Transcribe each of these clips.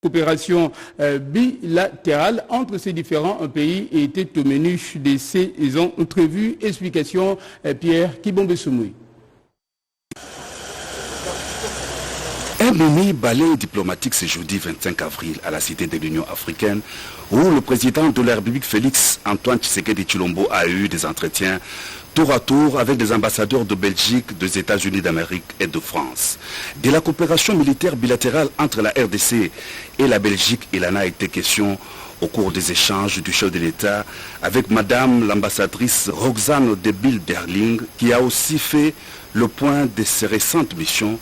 coopération bilatérale entre ces différents pays était au menu de ces entrevues. Explication Pierre Kibombe-Soumoui. Un mini balai diplomatique ce jeudi 25 avril à la Cité de l'Union africaine où le président de la République Félix Antoine Tshisekedi Tshilombo a eu des entretiens tour à tour avec des ambassadeurs de Belgique, des États-Unis d'Amérique et de France. De la coopération militaire bilatérale entre la RDC et la Belgique, il en a été question au cours des échanges du chef de l'État avec Madame l'ambassadrice Roxane de Bilderling, qui a aussi fait le point de ses récentes missions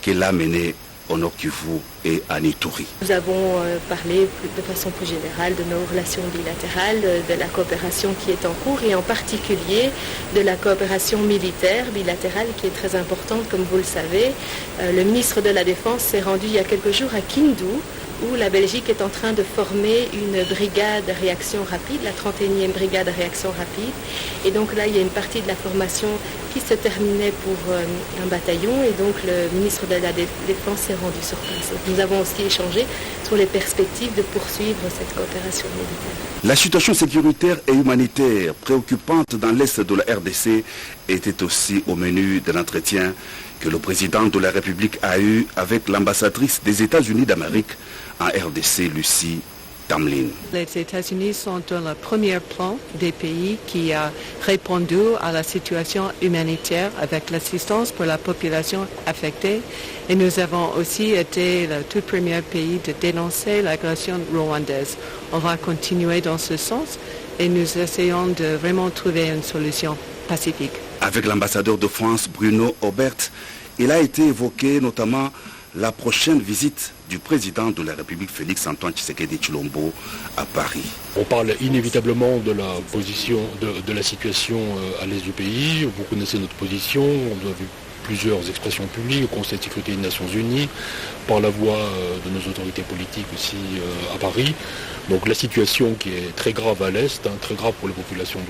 qu'elle a menées au Nord Kivu et à Ituri. Nous avons parlé de façon plus générale de nos relations bilatérales, de la coopération qui est en cours et en particulier de la coopération militaire bilatérale qui est très importante, comme vous le savez. Le ministre de la Défense s'est rendu il y a quelques jours à Kindu, où la Belgique est en train de former une brigade réaction rapide, la 31e brigade réaction rapide. Et donc là, il y a une partie de la formation qui se terminait pour un bataillon et donc le ministre de la Défense s'est rendu sur place. Nous avons aussi échangé sur les perspectives de poursuivre cette coopération militaire. La situation sécuritaire et humanitaire préoccupante dans l'est de la RDC était aussi au menu de l'entretien que le président de la République a eu avec l'ambassadrice des États-Unis d'Amérique en RDC, Lucie Tamlin. Les États-Unis sont dans le premier plan des pays qui a répondu à la situation humanitaire avec l'assistance pour la population affectée. Et nous avons aussi été le tout premier pays de dénoncer l'agression rwandaise. On va continuer dans ce sens et nous essayons de vraiment trouver une solution pacifique. Avec l'ambassadeur de France, Bruno Aubert, il a été évoqué notamment la prochaine visite du président de la République Félix Antoine Tshisekedi Tshilombo à Paris. On parle inévitablement de la position, de la situation à l'est du pays. Vous connaissez notre position, on a vu plusieurs expressions publiques au Conseil de sécurité des Nations Unies, par la voix de nos autorités politiques aussi à Paris. Donc la situation qui est très grave à l'est, très grave pour les populations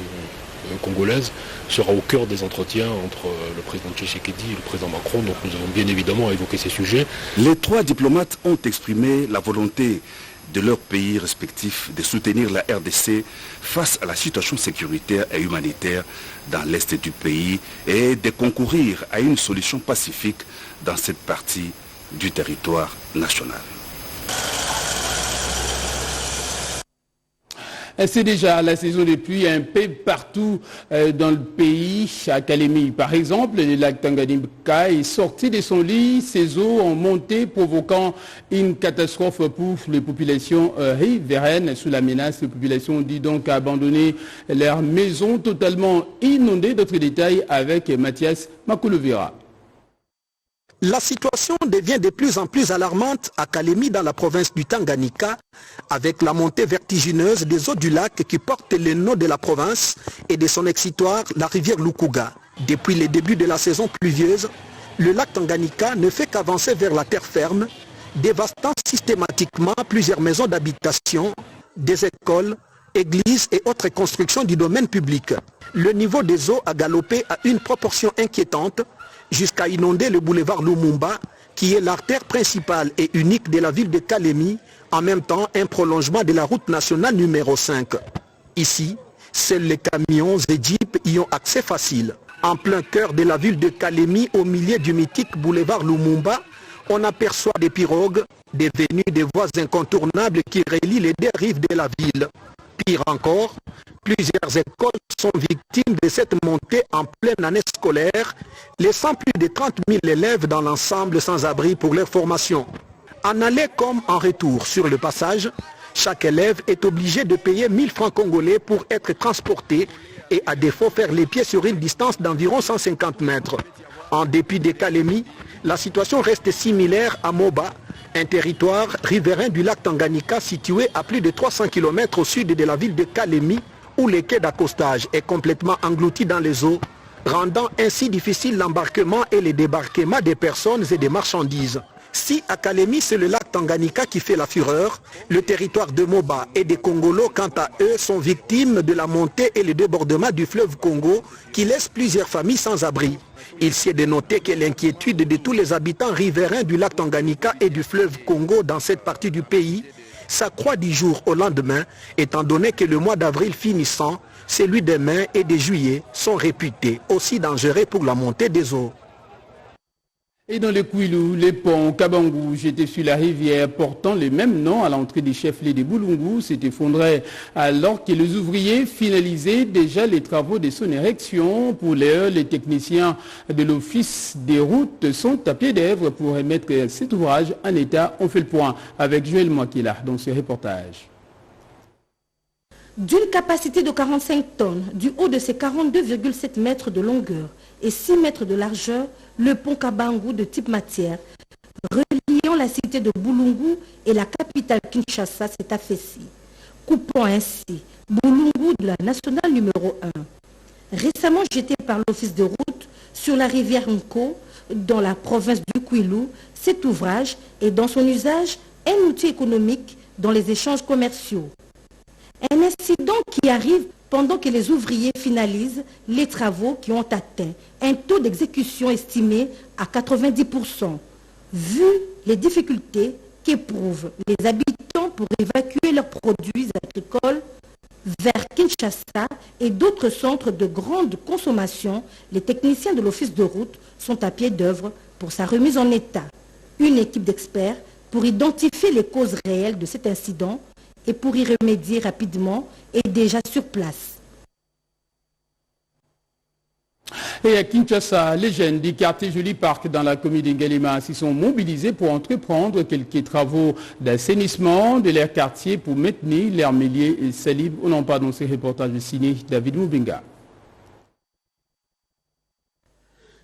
congolaise, sera au cœur des entretiens entre le président Tshisekedi et le président Macron. Donc nous avons bien évidemment évoqué ces sujets. Les trois diplomates ont exprimé la volonté de leurs pays respectifs de soutenir la RDC face à la situation sécuritaire et humanitaire dans l'est du pays et de concourir à une solution pacifique dans cette partie du territoire national. C'est déjà la saison des pluies un peu partout dans le pays. À Kalemi, par exemple, le lac Tanganyika est sorti de son lit. Ses eaux ont monté, provoquant une catastrophe pour les populations riveraines. Sous la menace, les populations ont dit donc abandonner leurs maisons totalement inondées. D'autres détails avec Mathias Makoulouvira. La situation devient de plus en plus alarmante à Kalemi dans la province du Tanganyika avec la montée vertigineuse des eaux du lac qui porte le nom de la province et de son exutoire, la rivière Lukuga. Depuis le début de la saison pluvieuse, le lac Tanganyika ne fait qu'avancer vers la terre ferme, dévastant systématiquement plusieurs maisons d'habitation, des écoles, églises et autres constructions du domaine public. Le niveau des eaux a galopé à une proportion inquiétante jusqu'à inonder le boulevard Lumumba, qui est l'artère principale et unique de la ville de Kalemi, en même temps un prolongement de la route nationale numéro 5. Ici, seuls les camions et jeeps y ont accès facile. En plein cœur de la ville de Kalemi, au milieu du mythique boulevard Lumumba, on aperçoit des pirogues, devenues des voies incontournables qui relient les deux rives de la ville. Pire encore, plusieurs écoles sont victimes de cette montée en pleine année scolaire, laissant plus de 30 000 élèves dans l'ensemble sans abri pour leur formation. En aller comme en retour sur le passage, chaque élève est obligé de payer 1000 francs congolais pour être transporté et à défaut faire les pieds sur une distance d'environ 150 mètres. En dépit des Kalemi, la situation reste similaire à Moba, un territoire riverain du lac Tanganyika situé à plus de 300 km au sud de la ville de Kalemi, où le quai d'accostage est complètement englouti dans les eaux, rendant ainsi difficile l'embarquement et le débarquement des personnes et des marchandises. Si à Kalemi, c'est le lac Tanganyika qui fait la fureur, le territoire de Moba et des Congolos, quant à eux, sont victimes de la montée et le débordement du fleuve Congo qui laisse plusieurs familles sans abri. Il s'y est de noter que l'inquiétude de tous les habitants riverains du lac Tanganyika et du fleuve Congo dans cette partie du pays s'accroît du jour au lendemain, étant donné que le mois d'avril finissant, celui de mai et de juillet sont réputés aussi dangereux pour la montée des eaux. Et dans le Kouilou, les ponts Kabangou jetés sur la rivière portant le même nom à l'entrée des chefs-lieux de Boulungu s'est effondré alors que les ouvriers finalisaient déjà les travaux de son érection. Pour l'heure, les techniciens de l'Office des routes sont à pied d'œuvre pour remettre cet ouvrage en état. On fait le point avec Joël Mwakila dans ce reportage. D'une capacité de 45 tonnes, du haut de ses 42,7 mètres de longueur et 6 mètres de largeur, le pont Kabangou de type matière, reliant la cité de Boulungu et la capitale Kinshasa, s'est affaissé, coupant ainsi Boulungu de la nationale numéro 1. Récemment jeté par l'office de route sur la rivière Nko, dans la province du Kouilou, cet ouvrage est dans son usage un outil économique dans les échanges commerciaux. Un incident qui arrive pendant que les ouvriers finalisent les travaux qui ont atteint un taux d'exécution estimé à 90%. Vu les difficultés qu'éprouvent les habitants pour évacuer leurs produits agricoles vers Kinshasa et d'autres centres de grande consommation, les techniciens de l'office de route sont à pied d'œuvre pour sa remise en état. Une équipe d'experts pour identifier les causes réelles de cet incident et pour y remédier rapidement est déjà sur place. Et à Kinshasa, les jeunes du quartier Joli Park dans la commune d'Ngalema s'y sont mobilisés pour entreprendre quelques travaux d'assainissement de leur quartier pour maintenir l'air mêlé et salive. On en parle dans ce reportage signé David Moubinga.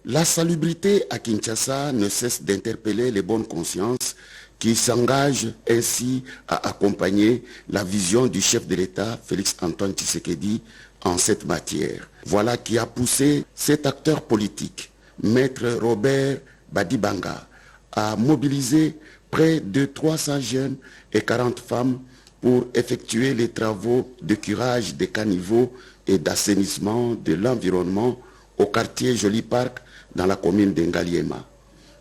La salubrité à Kinshasa ne cesse d'interpeller les bonnes consciences qui s'engagent ainsi à accompagner la vision du chef de l'État, Félix Antoine Tshisekedi, en cette matière. Voilà qui a poussé cet acteur politique, Maître Robert Badibanga, à mobiliser près de 300 jeunes et 40 femmes pour effectuer les travaux de curage des caniveaux et d'assainissement de l'environnement au quartier Joli Park dans la commune d'Ngaliema.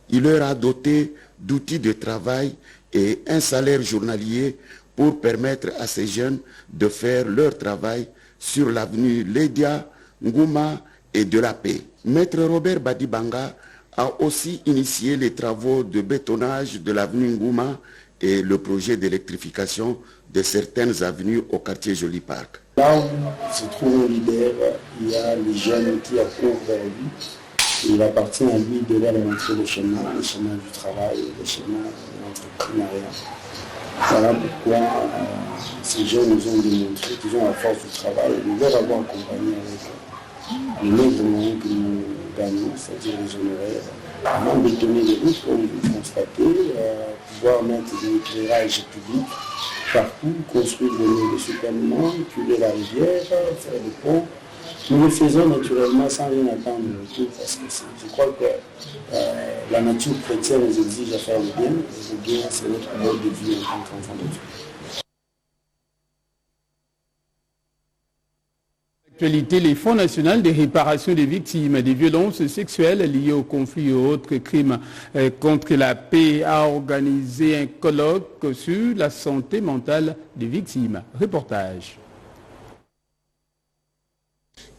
Il leur a doté d'outils de travail et un salaire journalier pour permettre à ces jeunes de faire leur travail sur l'avenue Lédia, Ngouma et de la Paix. Maître Robert Badibanga a aussi initié les travaux de bétonnage de l'avenue Ngouma et le projet d'électrification de certaines avenues au quartier Joli Park. Là où se trouve un leader, il y a les jeunes qui accourent vers lui. Il appartient à lui de leur montrer le chemin du travail, le chemin de l'entrepreneuriat. Voilà pourquoi ces jeunes nous ont démontré qu'ils ont la force du travail. Nous devons avoir accompagné avec le maigre moyen que nous gagnons, c'est-à-dire les honoraires, avant de bétonner les routes, comme vous constatez, pouvoir mettre de l'éclairage public partout, construire des murs de soutènement, culer la rivière, faire des ponts. Nous le faisons naturellement sans rien attendre de retour parce que je crois que la nature chrétienne nous exige à faire le bien. Et le bien, c'est notre mode de vie en tant qu'enfant de Dieu. Actualité, les Fonds nationaux de réparation des victimes des violences sexuelles liées au conflit et autres crimes contre la paix a organisé un colloque sur la santé mentale des victimes. Reportage.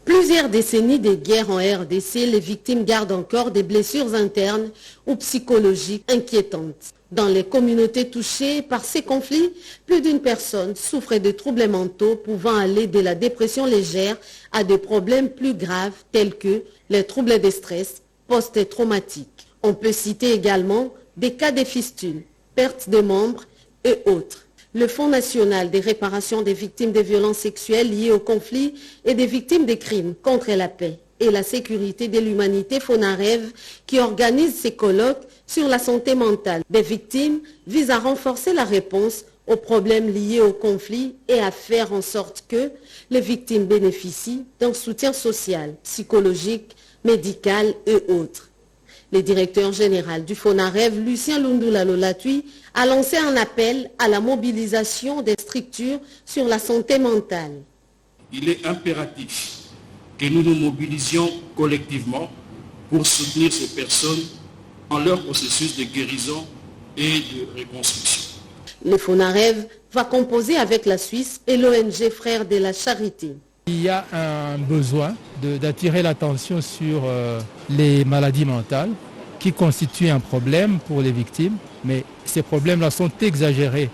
Plusieurs décennies de guerre en RDC, les victimes gardent encore des blessures internes ou psychologiques inquiétantes. Dans les communautés touchées par ces conflits, plus d'une personne souffre de troubles mentaux pouvant aller de la dépression légère à des problèmes plus graves tels que les troubles de stress post-traumatiques. On peut citer également des cas de fistules, perte de membres et autres. Le Fonds national de réparation des victimes de violences sexuelles liées au conflit et des victimes des crimes contre la paix et la sécurité de l'humanité FONAREV, qui organise ces colloques sur la santé mentale des victimes, vise à renforcer la réponse aux problèmes liés au conflit et à faire en sorte que les victimes bénéficient d'un soutien social, psychologique, médical et autres. Le directeur général du FONAREV, Lucien Lundula Lolatui, a lancé un appel à la mobilisation des structures sur la santé mentale. Il est impératif que nous nous mobilisions collectivement pour soutenir ces personnes en leur processus de guérison et de reconstruction. Le FONAREV va composer avec la Suisse et l'ONG Frères de la Charité. Il y a un besoin d'attirer l'attention sur les maladies mentales qui constituent un problème pour les victimes, mais ces problèmes-là sont exagérés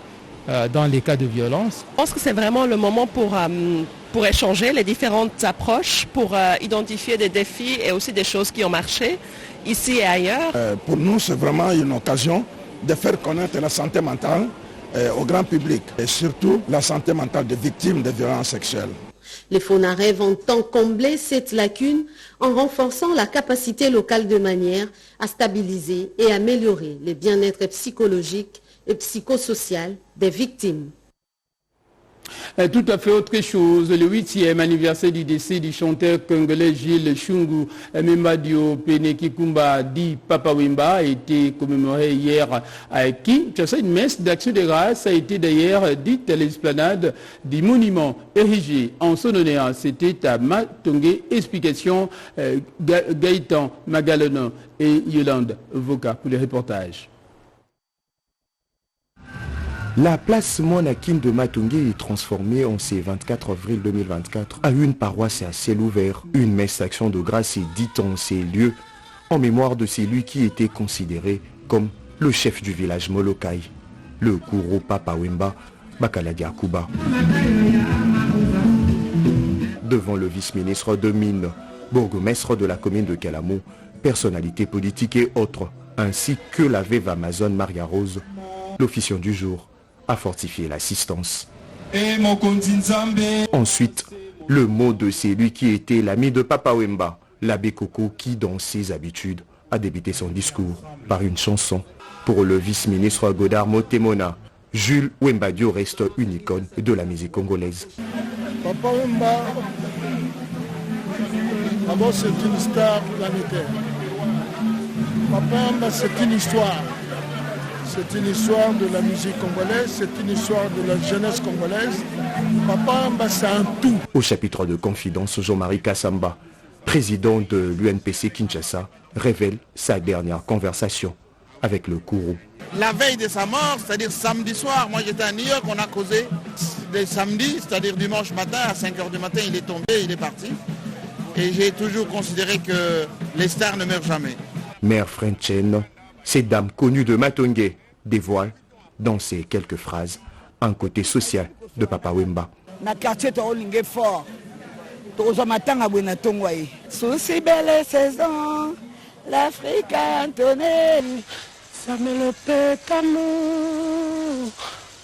dans les cas de violence. Je pense que c'est vraiment le moment pour échanger les différentes approches, pour identifier des défis et aussi des choses qui ont marché ici et ailleurs. Pour nous, c'est vraiment une occasion de faire connaître la santé mentale au grand public et surtout la santé mentale des victimes de violences sexuelles. Les FONAREV entend combler cette lacune en renforçant la capacité locale de manière à stabiliser et améliorer le bien-être psychologique et psychosocial des victimes. Tout à fait autre chose. Le 8e anniversaire du décès du chanteur congolais Gilles Chungu Membadio Penekikumba dit Papa Wemba a été commémoré hier à Kinshasa. Une messe d'action de grâce a été d'ailleurs dite à l'esplanade du monument érigé en son honneur. C'était à Matongé. Explication Gaëtan Magalona et Yolande Voka pour les reportages. La place Monakin de Matongé est transformée en ce 24 avril 2024 à une paroisse à ciel ouvert. Une messe d'action de grâce est dite en ces lieux en mémoire de celui qui était considéré comme le chef du village Molokai, le Kouro Papa Wemba Bakaladia Kuba. Devant le vice-ministre de Mines, bourgmestre de la commune de Kalamo, personnalités politiques et autres, ainsi que la veuve Amazon Maria Rose, l'officiant du jour a fortifié l'assistance. Ensuite, le mot de celui qui était l'ami de Papa Wemba, l'abbé Coco, qui dans ses habitudes a débuté son discours par une chanson. Pour le vice-ministre Godard Motemona, Jules Wembadio reste une icône de la musique congolaise. Papa Wemba, d'abord c'est une star planétaire. Papa Wemba c'est une histoire. C'est une histoire de la musique congolaise, c'est une histoire de la jeunesse congolaise. Papa Wemba, c'est un tout. Au chapitre de confidence, Jean-Marie Kassamba, président de l'UNPC Kinshasa, révèle sa dernière conversation avec le Kourou. La veille de sa mort, c'est-à-dire samedi soir, moi j'étais à New York, on a causé le samedi, c'est-à-dire dimanche matin, à 5h du matin, il est tombé, il est parti. Et j'ai toujours considéré que les stars ne meurent jamais. Mère Frenchen, cette dame connue de Matongé, dévoile dans ces quelques phrases un côté social de Papa Wemba. Na quartier Tolingue fort. Tozo matanga bwena tongwaye. Souci belle saison. L'Afrique a entonné. Ça me le pète amour.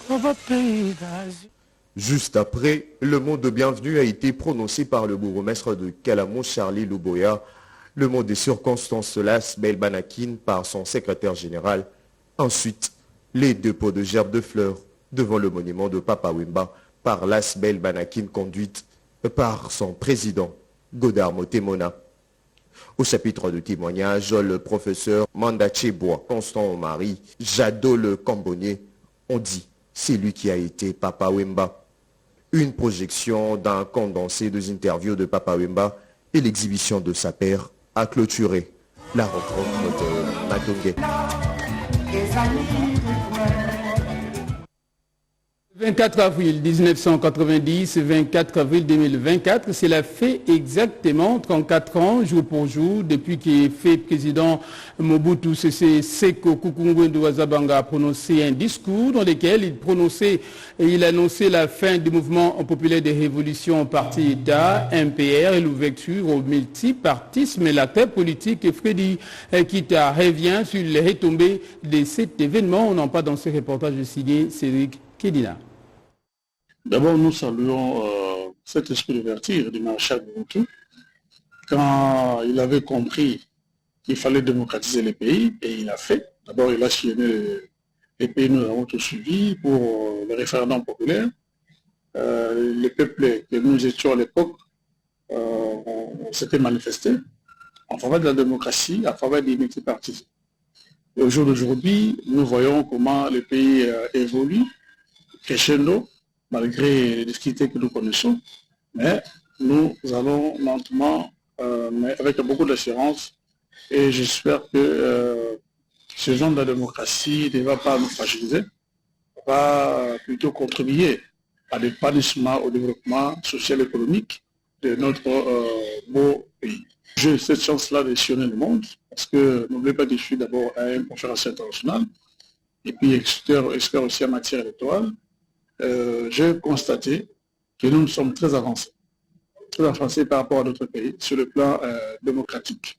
On va pays d'Asie. Juste après, le mot de bienvenue a été prononcé par le bourgmestre de Kalamo, Charlie Luboya. Le mot de circonstance Las Belbanakin par son secrétaire général. Ensuite, les dépôts de gerbes de fleurs devant le monument de Papa Wemba par Las Belbanakin conduite par son président Godard Motemona. Au chapitre de témoignage, le professeur Mandachebois, Constant Omari, Jadot le Cambonnier ont dit c'est lui qui a été Papa Wemba. Une projection d'un condensé des interviews de Papa Wemba et l'exhibition de sa paire a clôturé la rencontre de Matongé. 24 avril 1990, 24 avril 2024, cela fait exactement 34 ans, jour pour jour, depuis qu'il fait président Mobutu Sese Seko Kuku-Ngbendu wa Zabanga a prononcé un discours dans lequel il annonçait la fin du mouvement populaire de révolution parti-État, MPR, et l'ouverture au multipartisme. L'acteur politique Freddy Kita revient sur les retombées de cet événement. On en parle dans ce reportage signé Cédric Kedina. D'abord, nous saluons cet esprit d'ouverture du maréchal Mobutu quand il avait compris qu'il fallait démocratiser les pays, et il a fait. D'abord, il a sillonné les pays, nous avons tout suivi pour le référendum populaire. Les peuples que nous étions à l'époque s'étaient manifestés en faveur de la démocratie, en faveur des multipartismes. Et au jour d'aujourd'hui, nous voyons comment le pays évolue, crescendo, malgré les difficultés que nous connaissons, mais nous allons lentement, mais avec beaucoup d'assurance, et j'espère que ce genre de démocratie ne va pas nous fragiliser, va plutôt contribuer à l'épanouissement, au développement social et économique de notre beau pays. J'ai cette chance-là de sillonner le monde, parce que n'oubliez pas que je suis d'abord à une conférence internationale, et puis expert aussi en matière électorale. J'ai constaté que nous sommes très avancés par rapport à d'autres pays sur le plan démocratique.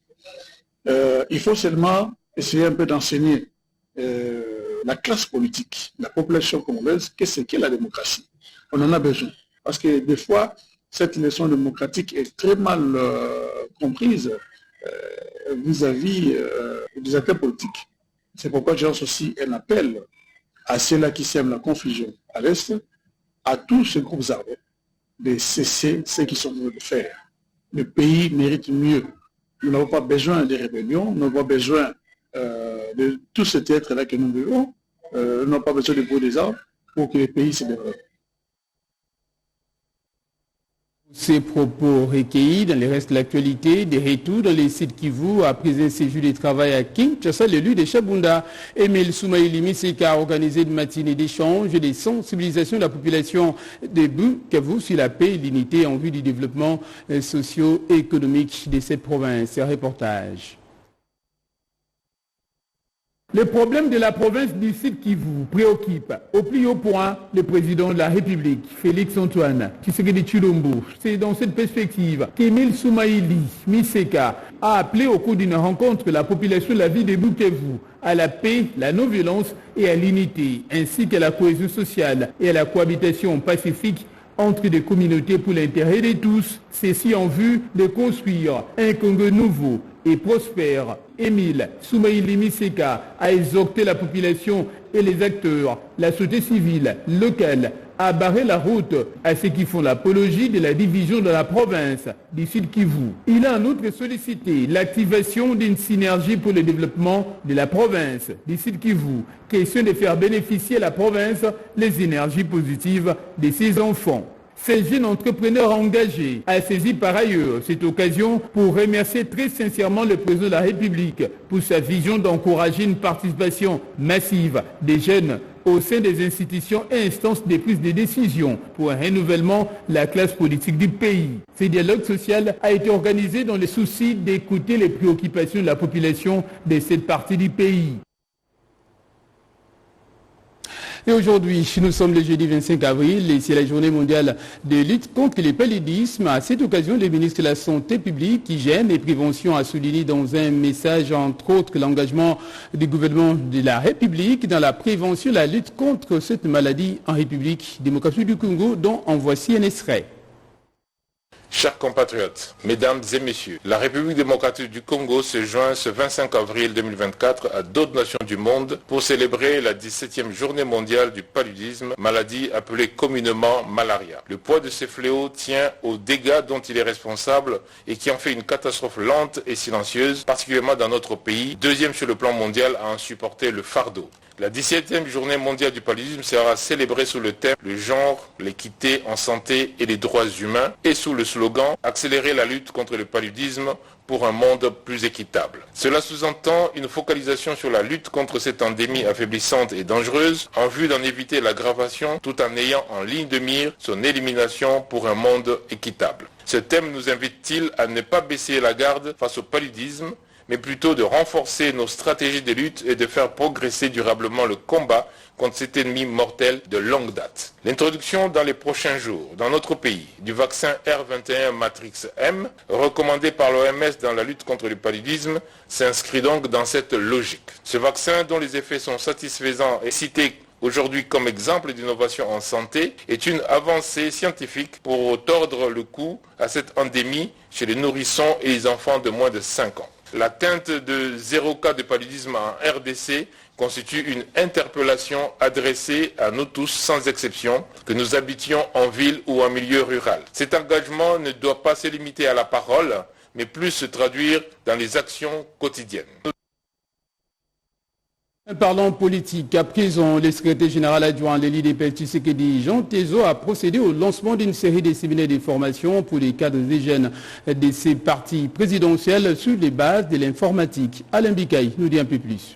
Il faut seulement essayer un peu d'enseigner la classe politique, la population congolaise, qu'est-ce qu'est la démocratie. On en a besoin. Parce que des fois, cette leçon démocratique est très mal comprise vis-à-vis des acteurs politiques. C'est pourquoi je lance aussi un appel à ceux-là qui sèment la confusion à l'Est, à tous ces groupes armés, de cesser ce qu'ils sont en train de faire. Le pays mérite mieux. Nous n'avons pas besoin de rébellions, nous n'avons pas besoin de tout cet être-là que nous vivons, nous n'avons pas besoin de bruit des armes pour que le pays se développe. Ces propos recueillis dans le reste de l'actualité, des retours dans les sites Kivu après un séjour de travail à Kinshasa, l'élu de Chabunda, Emile Soumaïli Miseka, a organisé une matinée d'échange et de sensibilisation de la population de Bukavu sur la paix et l'unité en vue du développement socio-économique de cette province. Un reportage. Le problème de la province du Sud Kivu préoccupe au plus haut point le président de la République, Félix Antoine Tshisekedi Tshilombo. C'est dans cette perspective qu'Emile Soumaïli Miseka a appelé au cours d'une rencontre la population de la ville de Bukavu à la paix, la non-violence et à l'unité, ainsi qu'à la cohésion sociale et à la cohabitation pacifique entre des communautés pour l'intérêt de tous, ceci en vue de construire un Congo nouveau et prospère. Emile Soumaïli Miseka a exhorté la population et les acteurs, la société civile locale, à barrer la route à ceux qui font l'apologie de la division de la province du Sud Kivu. Il a en outre sollicité l'activation d'une synergie pour le développement de la province du Sud Kivu, question de faire bénéficier la province les énergies positives de ses enfants. Ces jeunes entrepreneurs engagés a saisi par ailleurs cette occasion pour remercier très sincèrement le président de la République pour sa vision d'encourager une participation massive des jeunes au sein des institutions et instances de prise de décision pour un renouvellement de la classe politique du pays. Ce dialogue social a été organisé dans le souci d'écouter les préoccupations de la population de cette partie du pays. Et aujourd'hui, nous sommes le jeudi 25 avril et c'est la journée mondiale de lutte contre le paludisme. À cette occasion, le ministre de la Santé publique, Hygiène et Prévention a souligné dans un message, entre autres, l'engagement du gouvernement de la République dans la prévention et la lutte contre cette maladie en République démocratique du Congo, dont en voici un extrait. Chers compatriotes, mesdames et messieurs, la République démocratique du Congo se joint ce 25 avril 2024 à d'autres nations du monde pour célébrer la 17e journée mondiale du paludisme, maladie appelée communément malaria. Le poids de ce fléau tient aux dégâts dont il est responsable et qui en fait une catastrophe lente et silencieuse, particulièrement dans notre pays, deuxième sur le plan mondial à en supporter le fardeau. La 17e journée mondiale du paludisme sera célébrée sous le thème « Le genre, l'équité en santé et les droits humains » et sous le slogan « Accélérer la lutte contre le paludisme pour un monde plus équitable ». Cela sous-entend une focalisation sur la lutte contre cette endémie affaiblissante et dangereuse en vue d'en éviter l'aggravation tout en ayant en ligne de mire son élimination pour un monde équitable. Ce thème nous invite-t-il à ne pas baisser la garde face au paludisme, mais plutôt de renforcer nos stratégies de lutte et de faire progresser durablement le combat contre cet ennemi mortel de longue date. L'introduction dans les prochains jours, dans notre pays, du vaccin R21 Matrix M, recommandé par l'OMS dans la lutte contre le paludisme, s'inscrit donc dans cette logique. Ce vaccin, dont les effets sont satisfaisants et cités aujourd'hui comme exemple d'innovation en santé, est une avancée scientifique pour tordre le cou à cette endémie chez les nourrissons et les enfants de moins de 5 ans. L'atteinte de 0 cas de paludisme en RDC constitue une interpellation adressée à nous tous sans exception, que nous habitions en ville ou en milieu rural. Cet engagement ne doit pas se limiter à la parole, mais plus se traduire dans les actions quotidiennes. Parlons politique. À présent, le secrétaire général adjoint de l'IDPS Tshisekedi, Jean Tezo, a procédé au lancement d'une série de séminaires de formation pour les cadres et jeunes de ces partis présidentiels sur les bases de l'informatique. Alain Bikaï nous dit un peu plus.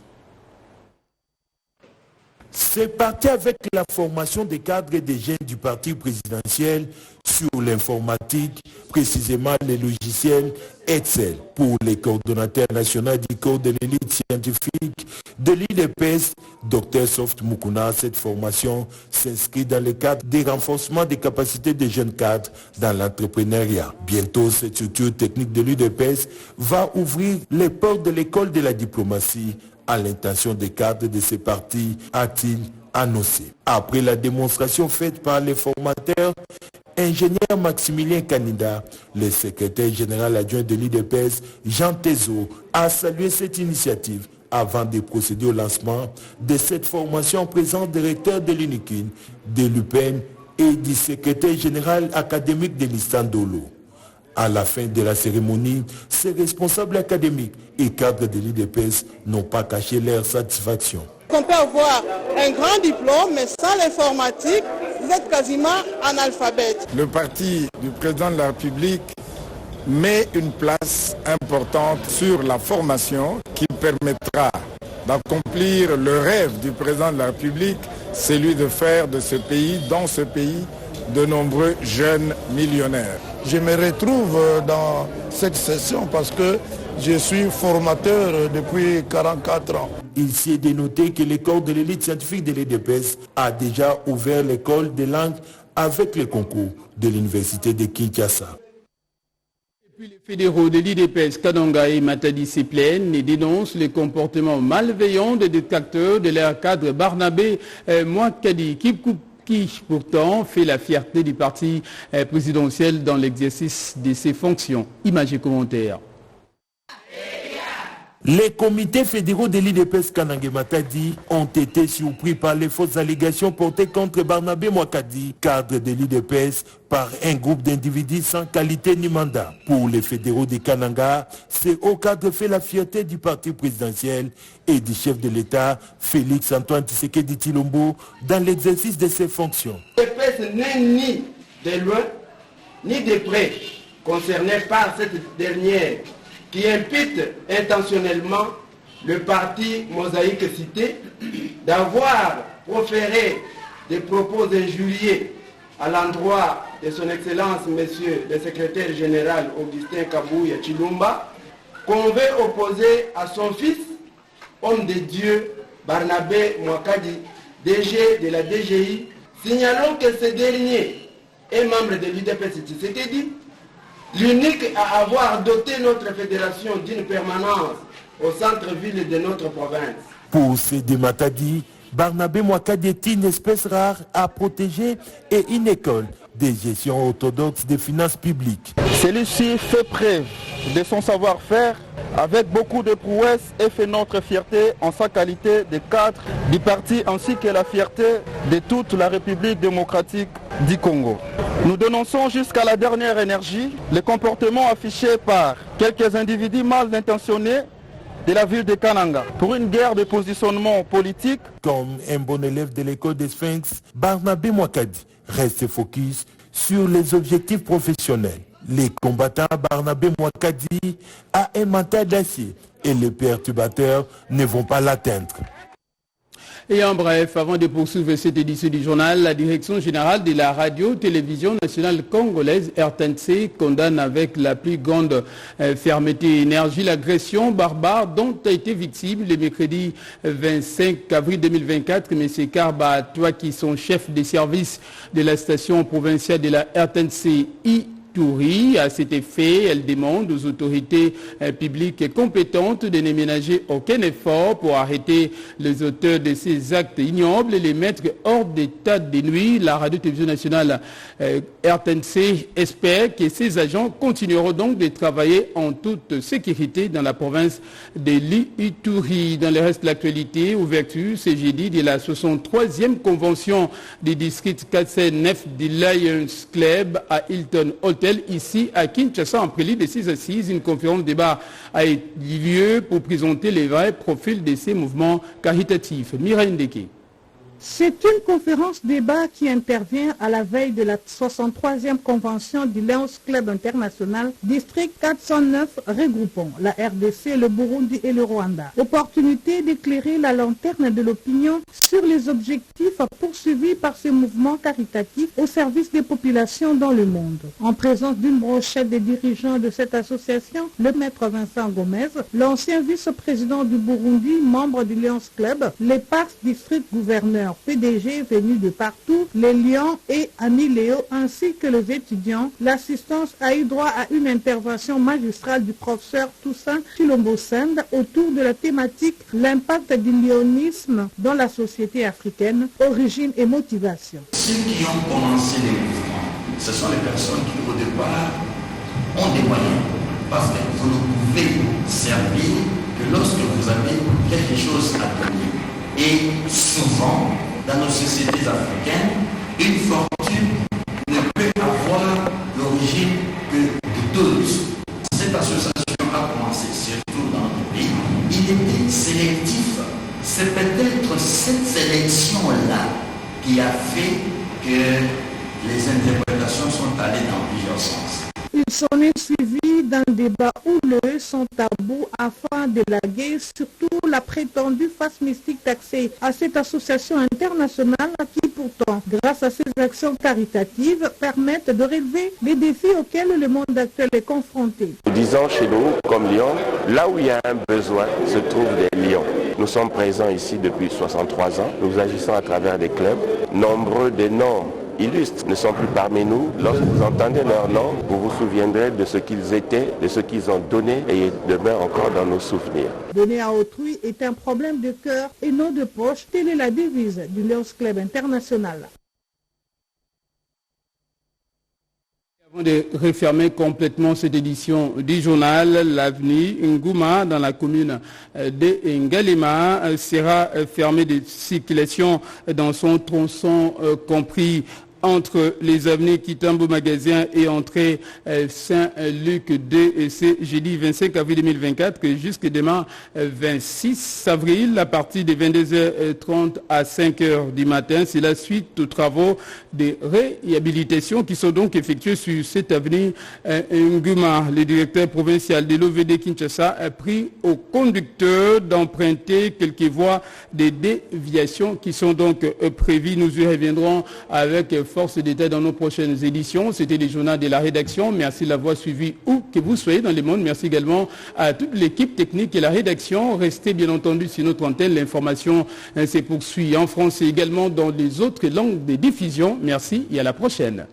C'est parti avec la formation des cadres et des jeunes du parti présidentiel sur l'informatique, précisément les logiciels Excel. Pour les coordonnateurs nationaux du corps de l'élite scientifique de l'IDPS, Dr Soft Mukuna, cette formation s'inscrit dans le cadre des renforcements des capacités des jeunes cadres dans l'entrepreneuriat. Bientôt, cette structure technique de l'IDPS va ouvrir les portes de l'école de la diplomatie à l'intention des cadres de ces partis, a-t-il annoncé. Après la démonstration faite par les formateurs, ingénieur Maximilien Canida, le secrétaire général adjoint de l'IDPS, Jean Tezo, a salué cette initiative avant de procéder au lancement de cette formation en présence des recteurs de l'UNIKIN, de l'UPEN et du secrétaire général académique de l'Istandolo. À la fin de la cérémonie, ces responsables académiques et cadres de l'IDPS n'ont pas caché leur satisfaction. On peut avoir un grand diplôme, mais sans l'informatique, vous êtes quasiment analphabète. Le parti du président de la République met une place importante sur la formation qui permettra d'accomplir le rêve du président de la République, celui de faire de ce pays, dans ce pays, de nombreux jeunes millionnaires. Je me retrouve dans cette session parce que je suis formateur depuis 44 ans. Il s'est dénoté que l'école de l'élite scientifique de l'IDPS a déjà ouvert l'école des langues avec le concours de l'université de Kinshasa. Les fédéraux de l'IDPS, Kananga et Matadi se plaignent et dénoncent les comportements malveillants des détracteurs de leur cadre Barnabé Mouakadi, qui pourtant fait la fierté du parti présidentiel dans l'exercice de ses fonctions. Images et commentaires. Les comités fédéraux de l'IDPS Kananga Matadi ont été surpris par les fausses allégations portées contre Barnabé Mouakadi, cadre de l'IDPS, par un groupe d'individus sans qualité ni mandat. Pour les fédéraux de Kananga, ce haut cadre fait la fierté du parti présidentiel et du chef de l'État, Félix Antoine Tshisekedi Tshilombo, dans l'exercice de ses fonctions. L'IDPS n'est ni de loin ni de près concerné par cette dernière, qui impute intentionnellement le parti Mosaïque cité d'avoir proféré des propos injuriés à l'endroit de son Excellence, Monsieur le secrétaire général Augustin Kabouya Tshilomba, qu'on veut opposer à son fils, homme de Dieu, Barnabé Mouakadi, DG de la DGI, signalant que ce dernier est membre de l'IDPS Tshisekedi, l'unique à avoir doté notre fédération d'une permanence au centre-ville de notre province. Pour ces de Matadi, Barnabé Mouakadi est une espèce rare à protéger et une école de gestion orthodoxe des finances publiques. Celui-ci fait preuve de son savoir-faire avec beaucoup de prouesses et fait notre fierté en sa qualité de cadre du parti ainsi que la fierté de toute la République démocratique du Congo. Nous dénonçons jusqu'à la dernière énergie les comportements affichés par quelques individus mal intentionnés de la ville de Kananga pour une guerre de positionnement politique. Comme un bon élève de l'école des Sphinx, Barnabé Mouakadi reste focus sur les objectifs professionnels. Les combattants Barnabé Mouakadi a un mental d'acier et les perturbateurs ne vont pas l'atteindre. Et en bref, avant de poursuivre cette édition du journal, la Direction générale de la radio-télévision nationale congolaise, RTNC, condamne avec la plus grande fermeté et énergie l'agression barbare dont a été victime le mercredi 25 avril 2024 M. Karba Touaki, son chef de service de la station provinciale de la RTNC à cet effet, elle demande aux autorités publiques compétentes de ne ménager aucun effort pour arrêter les auteurs de ces actes ignobles et les mettre hors d'état de nuire. La radio-télévision nationale RTNC espère que ces agents continueront donc de travailler en toute sécurité dans la province de l'Ituri. Dans le reste de l'actualité, ouverture ce jeudi de la 63e convention du district 409 du Lions Club à Hilton Hotel hôtel ici à Kinshasa. En prélude de ces assises, une conférence débat a eu lieu pour présenter les vrais profils de ces mouvements caritatifs. Mireille Ndeke. C'est une conférence débat qui intervient à la veille de la 63e convention du Lions Club International, district 409 regroupant la RDC, le Burundi et le Rwanda. Opportunité d'éclairer la lanterne de l'opinion sur les objectifs poursuivis par ce mouvement caritatif au service des populations dans le monde. En présence d'une brochette des dirigeants de cette association, le maître Vincent Gomez, l'ancien vice-président du Burundi, membre du Lions Club, les Parcs district gouverneurs, PDG venus de partout, les Lions et Ami Léo, ainsi que les étudiants, l'assistance a eu droit à une intervention magistrale du professeur Toussaint Chilombo Send autour de la thématique « L'impact du lionisme dans la société africaine, origine et motivation ». Ceux qui ont commencé les mouvements, ce sont les personnes qui au départ ont des moyens, parce que vous ne pouvez servir que lorsque vous avez quelque chose à donner. Et souvent, dans nos sociétés africaines, une fortune ne peut avoir l'origine que douteuse. Cette association a commencé, surtout dans notre pays. Il était sélectif. C'est peut-être cette sélection-là qui a fait que les interprétations sont allées dans plusieurs sens. Il s'en est suivi d'un débat houleux sans tabou afin d'élaguer surtout la prétendue face mystique taxée à cette association internationale qui pourtant, grâce à ses actions caritatives, permettent de relever les défis auxquels le monde actuel est confronté. Nous disons chez nous, comme Lyon, là où il y a un besoin se trouvent des lions. Nous sommes présents ici depuis 63 ans, nous agissons à travers des clubs, nombreux des noms illustres ne sont plus parmi nous. Lorsque vous entendez leur nom, vous vous souviendrez de ce qu'ils étaient, de ce qu'ils ont donné et ils demeurent encore dans nos souvenirs. Donner à autrui est un problème de cœur et non de poche. Telle est la devise du Lions Club International. Avant de refermer complètement cette édition du journal, l'avenue Ngouma dans la commune de Ngalema sera fermée de circulation dans son tronçon compris entre les avenues Kitambo Magasin et entrée Saint-Luc 2, et c'est jeudi 25 avril 2024 que jusque demain 26 avril à partir de 22h30 à 5h du matin. C'est la suite aux travaux de réhabilitation qui sont donc effectués sur cette avenue Ngouma. Le directeur provincial de l'OVD Kinshasa a pris au conducteur d'emprunter quelques voies de déviation qui sont donc prévues. Nous y reviendrons avec force d'État dans nos prochaines éditions. C'était les journaux de la rédaction. Merci de l'avoir suivi où que vous soyez dans le monde. Merci également à toute l'équipe technique et la rédaction. Restez bien entendu sur notre antenne. L'information se poursuit en français également dans les autres langues de diffusion. Merci et à la prochaine.